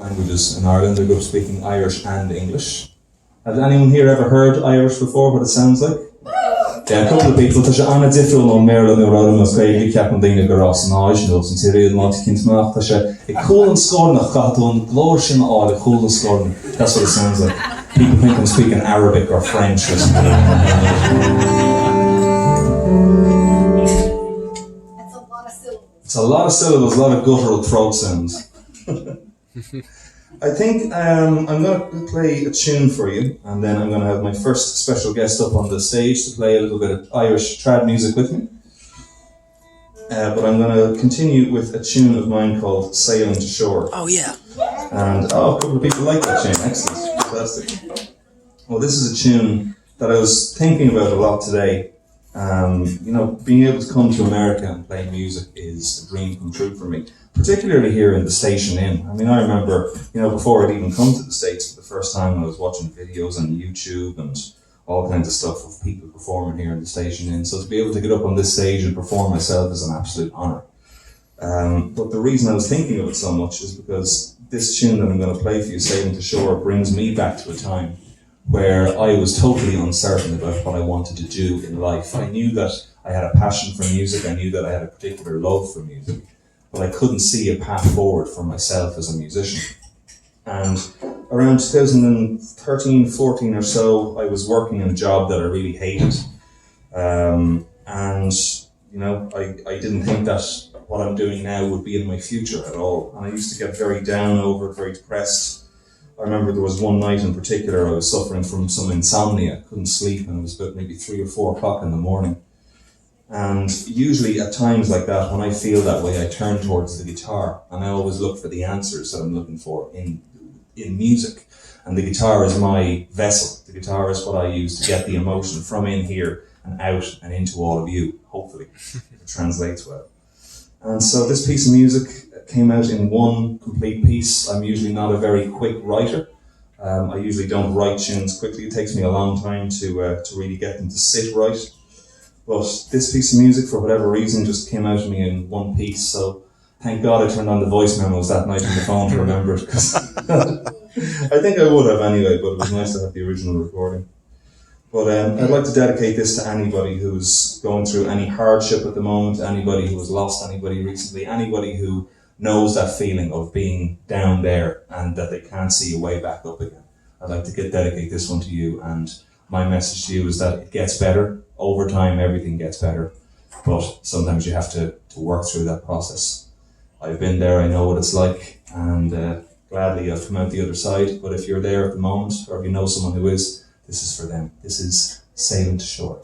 languages in Ireland. I grew up speaking Irish and English. Has anyone here ever heard Irish before, what it sounds like? Yeah, a couple of people. Tá sé anna difriúil ó Maryland nó ráda mas gaidhí ceapan daoine go rás an áisnú san tíriad máta cinnteach. Tá sé I cool and scornach gatún glóir sin áil I cool and scornach. That's what it sounds like. People think I'm speaking Arabic or French or something. It's a lot of syllables, a lot of guttural throat sounds. I think I'm going to play a tune for you, and then I'm going to have my first special guest up on the stage to play a little bit of Irish trad music with me. But I'm going to continue with a tune of mine called Sailing to Shore. Oh, yeah. And a couple of people like that tune. Excellent. Fantastic. Well, this is a tune that I was thinking about a lot today. Being able to come to America and play music is a dream come true for me, particularly here in the Station Inn. I mean, I remember, before I'd even come to the States for the first time, I was watching videos on YouTube and all kinds of stuff of people performing here in the Station Inn. So to be able to get up on this stage and perform myself is an absolute honour. But the reason I was thinking of it so much is because this tune that I'm going to play for you, Sailing to Shore, brings me back to a time where I was totally uncertain about what I wanted to do in life. I knew that I had a passion for music, I knew that I had a particular love for music, but I couldn't see a path forward for myself as a musician. And around 2013, 14 or so, I was working in a job that I really hated. I didn't think that what I'm doing now would be in my future at all. And I used to get very down over it, very depressed. I remember there was one night in particular I was suffering from some insomnia, couldn't sleep, and it was about maybe 3 or 4 o'clock in the morning. And usually at times like that, when I feel that way, I turn towards the guitar, and I always look for the answers that I'm looking for in music. And the guitar is my vessel. The guitar is what I use to get the emotion from in here and out and into all of you, hopefully, if it translates well. And so this piece of music came out in one complete piece. I'm usually not a very quick writer. I usually don't write tunes quickly. It takes me a long time to really get them to sit right. But this piece of music, for whatever reason, just came out of me in one piece. So thank God I turned on the voice memos that night on the phone to remember it, because I think I would have anyway, but it was nice to have the original recording. But I'd like to dedicate this to anybody who's going through any hardship at the moment, anybody who has lost anybody recently, anybody who knows that feeling of being down there and that they can't see a way back up again. I'd like to dedicate this one to you, and my message to you is that it gets better. Over time, everything gets better, but sometimes you have to work through that process. I've been there, I know what it's like, and gladly I've come out the other side. But if you're there at the moment, or if you know someone who is, this is for them. This is Sailing to Shore.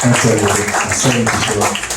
That's everything. I'm saying for sure.